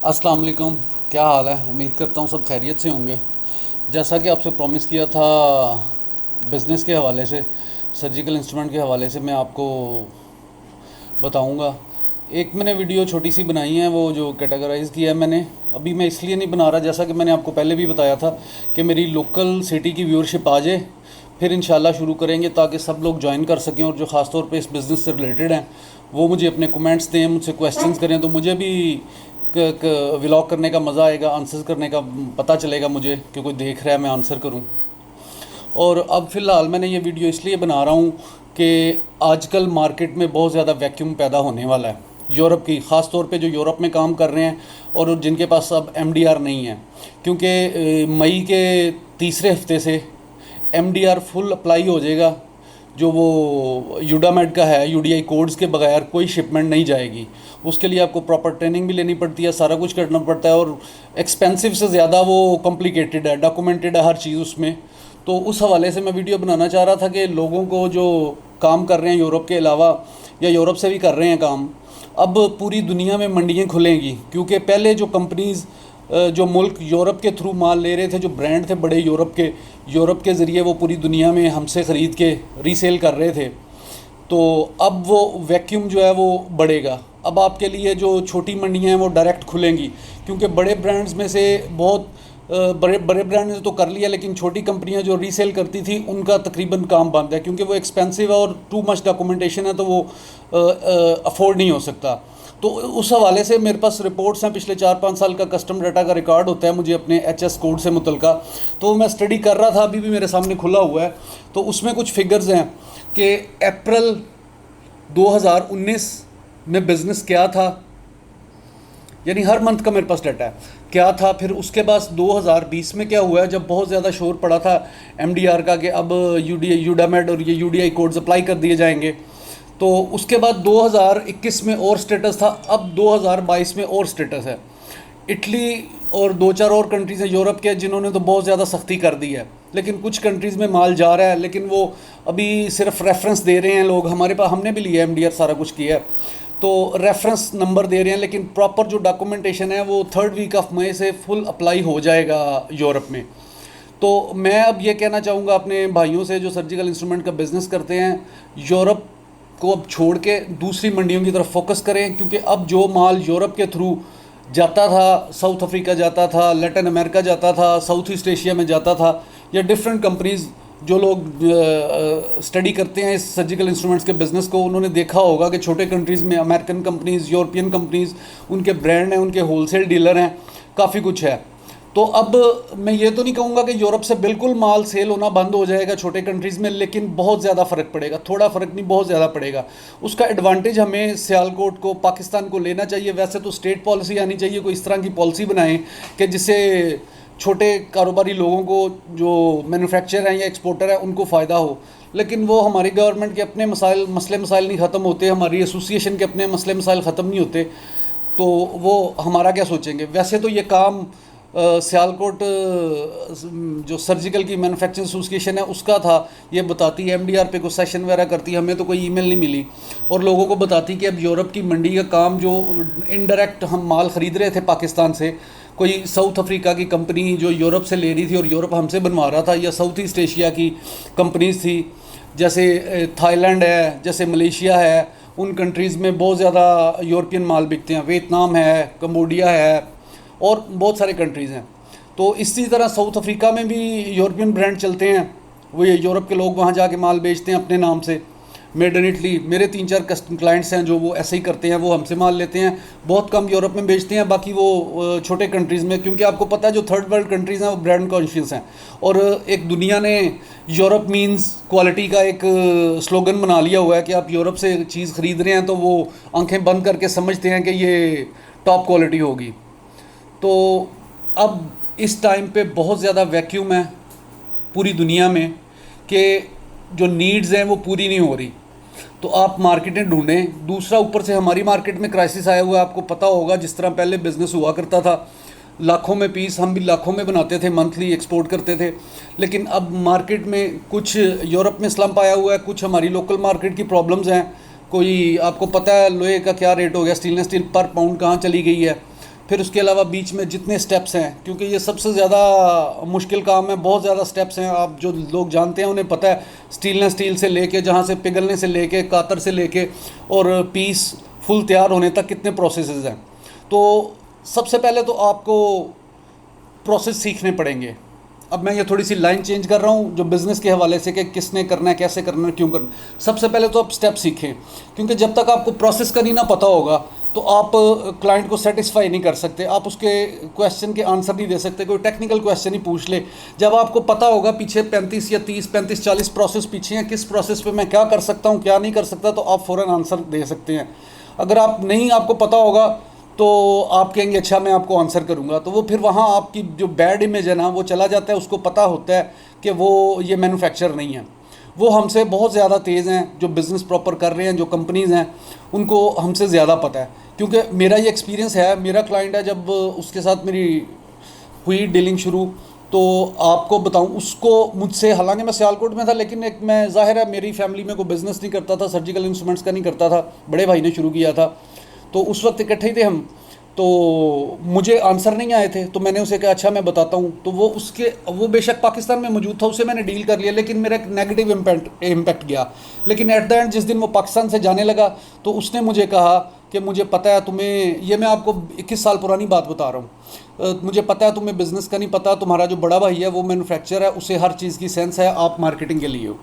अस्सलाम वालेकुम। क्या हाल है? उम्मीद करता हूँ सब खैरियत से होंगे। जैसा कि आपसे प्रॉमिस किया था, बिज़नेस के हवाले से, सर्जिकल इंस्ट्रूमेंट के हवाले से मैं आपको बताऊंगा। एक मैंने वीडियो छोटी सी बनाई है, वो जो कैटेगराइज़ किया है मैंने। अभी मैं इसलिए नहीं बना रहा, जैसा कि मैंने आपको पहले भी बताया था, कि मेरी लोकल सिटी की व्यूअरशिप आ जाए, फिर इंशाल्लाह शुरू करेंगे ताकि सब लोग ज्वाइन कर सकें। और जो ख़ास तौर पे इस बिज़नेस से रिलेटेड हैं वो मुझे अपने कमेंट्स दें, मुझसे क्वेश्चंस करें, तो मुझे भी व्लॉग करने का मज़ा आएगा, आंसर करने का पता चलेगा मुझे कि कोई देख रहा है, मैं आंसर करूं। और अब फ़िलहाल मैंने ये वीडियो इसलिए बना रहा हूँ कि आजकल मार्केट में बहुत ज़्यादा वैक्यूम पैदा होने वाला है यूरोप की, ख़ास तौर पे जो यूरोप में काम कर रहे हैं और जिनके पास अब एमडीआर नहीं है। क्योंकि मई के तीसरे हफ्ते से एमडीआर फुल अप्लाई हो जाएगा। जो वो यूडामेड का है, यूडीआई कोड्स के बगैर कोई शिपमेंट नहीं जाएगी। उसके लिए आपको प्रॉपर ट्रेनिंग भी लेनी पड़ती है, सारा कुछ करना पड़ता है, और एक्सपेंसिव से ज़्यादा वो कॉम्प्लिकेटेड है, डॉक्यूमेंटेड है हर चीज़ उसमें। तो उस हवाले से मैं वीडियो बनाना चाह रहा था कि लोगों को जो काम कर रहे हैं यूरोप के अलावा, या यूरोप से भी कर रहे हैं काम, अब पूरी दुनिया में मंडियाँ खुलेंगी। क्योंकि पहले जो कंपनीज़ जो मुल्क यूरोप के थ्रू माल ले रहे थे, जो ब्रांड थे बड़े यूरोप के ज़रिए वो पूरी दुनिया में हमसे ख़रीद के रीसेल कर रहे थे। तो अब वो वैक्यूम जो है वो बढ़ेगा। अब आपके लिए जो छोटी मंडियां हैं वो डायरेक्ट खुलेंगी, क्योंकि बड़े ब्रांड्स में से बहुत बड़े बड़े ब्रांड ने तो कर लिया, लेकिन छोटी कंपनियां जो रीसेल करती थी उनका तकरीबन काम बंद है, क्योंकि वो एक्सपेंसिव है और टू मच डॉक्यूमेंटेशन है, तो वो अफोर्ड नहीं हो सकता। तो उस हवाले से मेरे पास रिपोर्ट्स हैं, पिछले 4-5 साल का कस्टम डाटा का रिकॉर्ड होता है मुझे अपने एचएस कोड से मुतलका। तो मैं स्टडी कर रहा था, अभी भी मेरे सामने खुला हुआ है। तो उसमें कुछ फिगर्स हैं कि अप्रैल 2019 में बिज़नेस क्या था, यानी हर मंथ का मेरे पास डाटा है क्या था। फिर उसके बाद 2020 में क्या हुआ है, जब बहुत ज़्यादा शोर पड़ा था एमडीआर का कि अब यूडामेड और ये यूडीआई कोड्स अप्लाई कर दिए जाएंगे। तो उसके बाद 2021 में और स्टेटस था, अब 2022 में और स्टेटस है। इटली और 2-4 और कंट्रीज़ हैं यूरोप के जिन्होंने तो बहुत ज़्यादा सख्ती कर दी है, लेकिन कुछ कंट्रीज़ में माल जा रहा है, लेकिन वो अभी सिर्फ रेफरेंस दे रहे हैं लोग। हमारे पास, हमने भी लिया एमडीआर, सारा कुछ किया है, तो रेफरेंस नंबर दे रहे हैं, लेकिन प्रॉपर जो डॉक्यूमेंटेशन है वो 3rd वीक ऑफ मई से फुल अप्लाई हो जाएगा यूरोप में। तो मैं अब ये कहना चाहूँगा अपने भाइयों से जो सर्जिकल इंस्ट्रूमेंट का बिज़नेस करते हैं, यूरोप को अब छोड़ के दूसरी मंडियों की तरफ फोकस करें। क्योंकि अब जो माल यूरोप के थ्रू जाता था, साउथ अफ्रीका जाता था, लैटिन अमेरिका जाता था, साउथ ईस्ट एशिया में जाता था, या डिफरेंट कंपनीज़, जो लोग स्टडी करते हैं इस सर्जिकल इंस्ट्रूमेंट्स के बिज़नेस को, उन्होंने देखा होगा कि छोटे कंट्रीज़ में अमेरिकन कंपनीज़, यूरोपियन कंपनीज़, उनके ब्रांड हैं, उनके होलसेल डीलर हैं, काफ़ी कुछ है। तो अब मैं ये तो नहीं कहूँगा कि यूरोप से बिल्कुल माल सेल होना बंद हो जाएगा छोटे कंट्रीज़ में, लेकिन बहुत ज़्यादा फ़र्क पड़ेगा। थोड़ा फ़र्क नहीं, बहुत ज़्यादा पड़ेगा। उसका एडवांटेज हमें सियालकोट को, पाकिस्तान को लेना चाहिए। वैसे तो स्टेट पॉलिसी आनी चाहिए, कोई इस तरह की पॉलिसी बनाएं कि जिससे छोटे कारोबारी लोगों को, जो मैन्युफैक्चरर हैं या एक्सपोर्टर हैं, उनको फ़ायदा हो। लेकिन वो हमारी गवर्नमेंट के अपने मसले मसाइल नहीं ख़त्म होते, हमारी एसोसिएशन के अपने मसले मसाइल ख़त्म नहीं होते, तो वो हमारा क्या सोचेंगे। वैसे तो ये काम सियालकोट जो सर्जिकल की मैन्युफैक्चरिंग एसोसिएशन है उसका था, ये बताती है एमडीआर पे कुछ सेशन वगैरह करती है, हमें तो कोई ईमेल नहीं मिली, और लोगों को बताती कि अब यूरोप की मंडी का काम, जो इनडायरेक्ट हम माल ख़रीद रहे थे पाकिस्तान से, कोई साउथ अफ्रीका की कंपनी जो यूरोप से ले रही थी और यूरोप हमसे बनवा रहा था, या साउथ ईस्ट एशिया की कंपनीज थी, जैसे थाईलैंड है, जैसे मलेशिया है, उन कंट्रीज़ में बहुत ज़्यादा यूरोपियन माल बिकते हैं। वियतनाम है, कम्बोडिया है, और बहुत सारे कंट्रीज़ हैं। तो इसी तरह साउथ अफ्रीका में भी यूरोपियन ब्रांड चलते हैं, वो ये यूरोप के लोग वहाँ जाके माल बेचते हैं अपने नाम से, मेड इन इटली। मेरे 3-4 क्लाइंट्स हैं जो वो ऐसे ही करते हैं, वो हमसे माल लेते हैं, बहुत कम यूरोप में बेचते हैं, बाकी वो छोटे कंट्रीज़ में। क्योंकि आपको पता है जो थर्ड वर्ल्ड कंट्रीज़ हैं वो ब्रांड कॉन्शियस हैं, और एक दुनिया ने यूरोप मीन्स क्वालिटी का एक स्लोगन बना लिया हुआ है कि आप यूरोप से चीज़ ख़रीद रहे हैं तो वो आंखें बंद करके समझते हैं कि ये टॉप क्वालिटी होगी। तो अब इस टाइम पे बहुत ज़्यादा वैक्यूम है पूरी दुनिया में कि जो नीड्स हैं वो पूरी नहीं हो रही, तो आप मार्केटें ढूंढें। दूसरा, ऊपर से हमारी मार्केट में क्राइसिस आया हुआ है, आपको पता होगा। जिस तरह पहले बिज़नेस हुआ करता था, लाखों में पीस, हम भी लाखों में बनाते थे, मंथली एक्सपोर्ट करते थे, लेकिन अब मार्केट में कुछ यूरोप में स्लम्प आया हुआ है, कुछ हमारी लोकल मार्केट की प्रॉब्लम्स हैं। कोई, आपको पता है लोहे का क्या रेट हो गया, स्टेनलेस स्टील पर पाउंड कहाँ चली गई है। फिर उसके अलावा बीच में जितने स्टेप्स हैं, क्योंकि ये सबसे ज़्यादा मुश्किल काम है, बहुत ज़्यादा स्टेप्स हैं। आप जो लोग जानते हैं उन्हें पता है, स्टील से लेके, जहाँ से पिघलने से लेके, कातर से लेके और पीस फुल तैयार होने तक कितने प्रोसेसेस हैं। तो सबसे पहले तो आपको प्रोसेस सीखने पड़ेंगे। अब मैं ये थोड़ी सी लाइन चेंज कर रहा हूँ जो बिज़नेस के हवाले से, कि किसने करना है, कैसे करना है, क्यों करना है। सबसे पहले तो आप स्टेप सीखें, क्योंकि जब तक आपको प्रोसेस का नहीं ना पता होगा तो आप क्लाइंट को सेटिस्फाई नहीं कर सकते, आप उसके क्वेश्चन के आंसर नहीं दे सकते। कोई टेक्निकल क्वेश्चन ही पूछ ले, जब आपको पता होगा पीछे 35 या 30, 35, 40 प्रोसेस पीछे हैं, किस प्रोसेस पे मैं क्या कर सकता हूँ, क्या नहीं कर सकता, तो आप फ़ौरन आंसर दे सकते हैं। अगर आपको पता होगा तो आप कहेंगे अच्छा मैं आपको आंसर करूंगा, तो वो फिर वहाँ आपकी जो बैड इमेज है ना वो चला जाता है। उसको पता होता है कि वो ये मैन्युफैक्चर नहीं है। वो हमसे बहुत ज़्यादा तेज़ हैं, जो बिज़नेस प्रॉपर कर रहे हैं, जो कंपनीज़ हैं, उनको हमसे ज़्यादा पता है। क्योंकि मेरा ये एक्सपीरियंस है, मेरा क्लाइंट है, जब उसके साथ मेरी हुई डीलिंग शुरू, तो आपको बताऊं, उसको मुझसे, हालांकि मैं सियालकोट में था, लेकिन एक मैं, ज़ाहिर है मेरी फैमिली में कोई बिज़नेस नहीं करता था, सर्जिकल इंस्ट्रूमेंट्स का नहीं करता था, बड़े भाई ने शुरू किया था, तो उस वक्त इकट्ठे ही थे हम। तो मुझे आंसर नहीं आए थे, तो मैंने उसे कहा अच्छा मैं बताता हूँ। तो वो बेशक पाकिस्तान में मौजूद था, उसे मैंने डील कर लिया, लेकिन मेरा एक नेगेटिव इम्पैक्ट गया। लेकिन एट द एंड जिस दिन वो पाकिस्तान से जाने लगा तो उसने मुझे कहा कि मुझे पता है तुम्हें, ये मैं आपको 21 साल पुरानी बात बता रहा हूँ, मुझे पता है तुम्हें बिज़नेस का नहीं पता, तुम्हारा जो बड़ा भाई है वो मैन्युफैक्चरर है, उसे हर चीज़ की सेंस है, आप मार्केटिंग के लिए हो।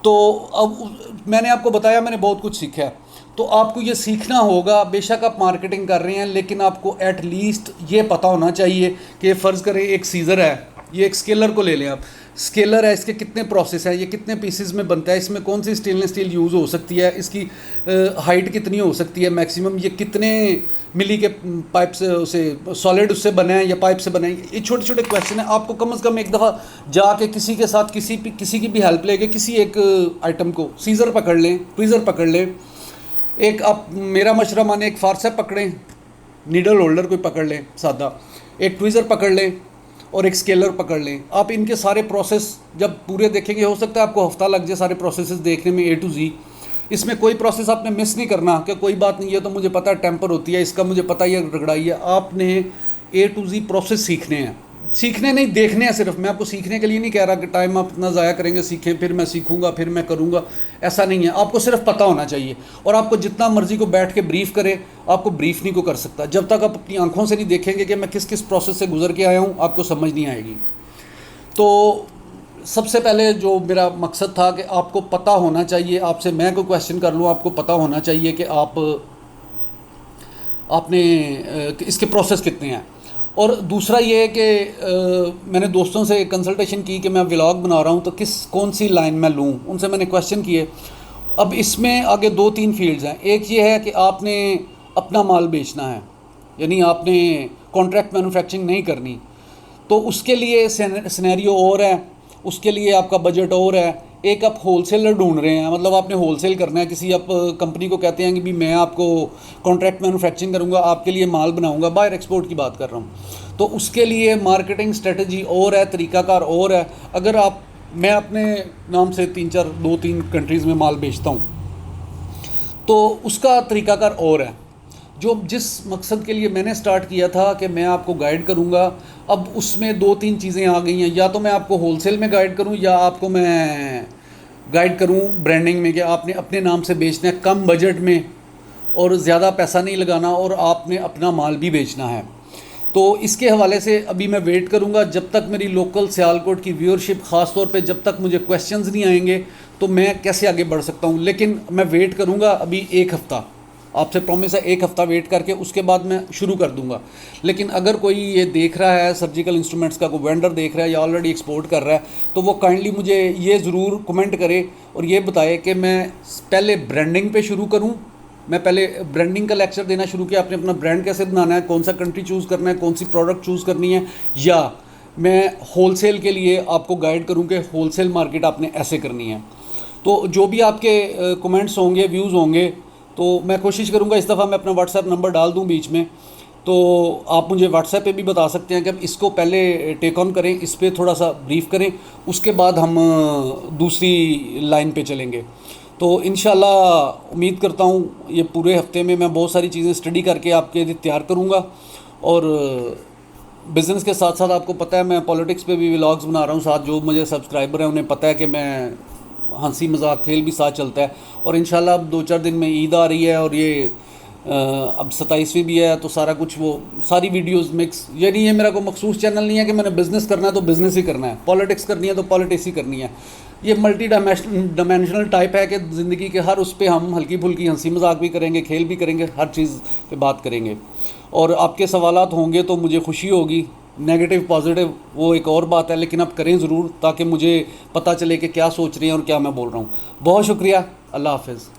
तो अब मैंने आपको बताया, मैंने बहुत कुछ सीखा है। तो आपको ये सीखना होगा, बेशक आप मार्केटिंग कर रहे हैं, लेकिन आपको एट लीस्ट ये पता होना चाहिए कि फ़र्ज़ करें एक सीज़र है, ये एक स्केलर को ले लें आप, स्केलर है, इसके कितने प्रोसेस हैं, ये कितने पीसेस में बनता है, इसमें कौन सी स्टेनलेस स्टील यूज़ हो सकती है, इसकी हाइट कितनी हो सकती है मैक्सिमम, ये कितने मिली के पाइप से उसे सॉलिड उससे बने हैं या पाइप से बने हैं। ये छोटे छोटे क्वेश्चन हैं। आपको कम से कम एक दफ़ा जाके किसी के साथ किसी की भी हेल्प लेके किसी एक आइटम को, सीज़र पकड़ लें, ट्वीज़र पकड़ लें, एक आप मेरा मशवरा माने एक फारसेप पकड़ें, नीडल होल्डर कोई पकड़ लें सादा, एक ट्वीज़र पकड़ लें और एक स्केलर पकड़ लें। आप इनके सारे प्रोसेस जब पूरे देखेंगे, हो सकता है आपको हफ्ता लग जाए सारे प्रोसेस देखने में, A to Z। इसमें कोई प्रोसेस आपने मिस नहीं करना कि कोई बात नहीं है तो मुझे पता है टेम्पर होती है, इसका मुझे पता ही है रगड़ाई है। आपने A to Z प्रोसेस सीखने हैं, सीखने नहीं देखने हैं सिर्फ। मैं आपको सीखने के लिए नहीं कह रहा कि टाइम आप इतना ज़ाया करेंगे, सीखें फिर मैं सीखूंगा फिर मैं करूंगा, ऐसा नहीं है। आपको सिर्फ पता होना चाहिए, और आपको जितना मर्जी को बैठ के ब्रीफ करे, आपको ब्रीफ नहीं को कर सकता जब तक आप अपनी आंखों से नहीं देखेंगे कि मैं किस किस प्रोसेस से गुजर के आया हूँ, आपको समझ नहीं आएगी। तो सबसे पहले जो मेरा मकसद था कि आपको पता होना चाहिए, आपसे मैं कोई क्वेश्चन कर लूँ, आपको पता होना चाहिए कि आपने इसके प्रोसेस कितने हैं। और दूसरा ये है कि मैंने दोस्तों से कंसल्टेशन की कि मैं व्लॉग बना रहा हूँ तो कौन सी लाइन मैं लूँ, उनसे मैंने क्वेश्चन किए। अब इसमें आगे 2-3 फील्ड्स हैं। एक ये है कि आपने अपना माल बेचना है, यानी आपने कॉन्ट्रैक्ट मैन्युफैक्चरिंग नहीं करनी, तो उसके लिए सिनेरियो और है, उसके लिए आपका बजट और है। एक आप होलसेलर ढूंढ रहे हैं, मतलब आपने होलसेल करना है, किसी आप कंपनी को कहते हैं कि भी मैं आपको कॉन्ट्रैक्ट मैन्युफैक्चरिंग करूंगा, आपके लिए माल बनाऊंगा, बाहर एक्सपोर्ट की बात कर रहा हूं, तो उसके लिए मार्केटिंग स्ट्रेटजी और है, तरीकाकार और है। अगर मैं अपने नाम से 2-3 कंट्रीज़ में माल बेचता हूँ तो उसका तरीकाकार और है। जिस मकसद के लिए मैंने स्टार्ट किया था कि मैं आपको गाइड करूंगा, अब उसमें 2-3 चीज़ें आ गई हैं। या तो मैं आपको होलसेल में गाइड करूं, या आपको मैं गाइड करूं ब्रांडिंग में, कि आपने अपने नाम से बेचना है कम बजट में और ज़्यादा पैसा नहीं लगाना, और आपने अपना माल भी बेचना है। तो इसके हवाले से अभी मैं वेट करूंगा जब तक मेरी लोकल सियालकोट की व्यूअरशिप, ख़ास तौर पे जब तक मुझे क्वेश्चंस नहीं आएंगे तो मैं कैसे आगे बढ़ सकता हूं। लेकिन मैं वेट करूंगा अभी 1 हफ़्ता, आपसे प्रॉमिस है, 1 हफ़्ता वेट करके उसके बाद मैं शुरू कर दूंगा। लेकिन अगर कोई ये देख रहा है, सर्जिकल इंस्ट्रूमेंट्स का कोई वेंडर देख रहा है या ऑलरेडी एक्सपोर्ट कर रहा है, तो वो काइंडली मुझे ये ज़रूर कमेंट करे और ये बताए कि मैं पहले ब्रांडिंग पे शुरू करूं, मैं पहले ब्रांडिंग का लेक्चर देना शुरू किया, आपने अपना ब्रांड कैसे बनाना है, कौन सा कंट्री चूज़ करना है, कौन सी प्रोडक्ट चूज़ करनी है, या मैं होलसेल के लिए आपको गाइड करूँ कि होलसेल मार्केट आपने ऐसे करनी है। तो जो भी आपके कमेंट्स होंगे, व्यूज़ होंगे, तो मैं कोशिश करूंगा इस दफ़ा मैं अपना व्हाट्सएप नंबर डाल दूं बीच में, तो आप मुझे व्हाट्सएप पे भी बता सकते हैं कि अब इसको पहले टेक ऑन करें, इस पर थोड़ा सा ब्रीफ करें, उसके बाद हम दूसरी लाइन पे चलेंगे। तो इंशाल्लाह उम्मीद करता हूँ ये पूरे हफ्ते में मैं बहुत सारी चीज़ें स्टडी करके आपके लिए तैयार करूँगा, और बिज़नेस के साथ साथ आपको पता है मैं पॉलिटिक्स पे भी व्लॉग्स बना रहा हूँ। साथ जो मुझे सब्सक्राइबर हैं उन्हें पता है कि मैं हंसी मजाक खेल भी साथ चलता है। और इंशाल्लाह अब 2-4 दिन में ईद आ रही है और ये अब 27वीं भी है, तो सारा कुछ वो सारी वीडियोस मिक्स, ये नहीं है मेरा कोई मखसूस चैनल नहीं है कि मैंने बिज़नेस करना है तो बिज़नेस ही करना है, पॉलिटिक्स करनी है तो पॉलिटिक्स ही करनी है। ये मल्टी डायमेंशनल टाइप है कि ज़िंदगी के हर उस पर हम हल्की फुल्की हंसी मजाक भी करेंगे, खेल भी करेंगे, हर चीज़ पे बात करेंगे। और आपके सवालात होंगे तो मुझे खुशी होगी, नेगेटिव पॉजिटिव वो एक और बात है, लेकिन आप करें ज़रूर ताकि मुझे पता चले कि क्या सोच रहे हैं और क्या मैं बोल रहा हूँ। बहुत शुक्रिया, अल्लाह हाफ़िज़।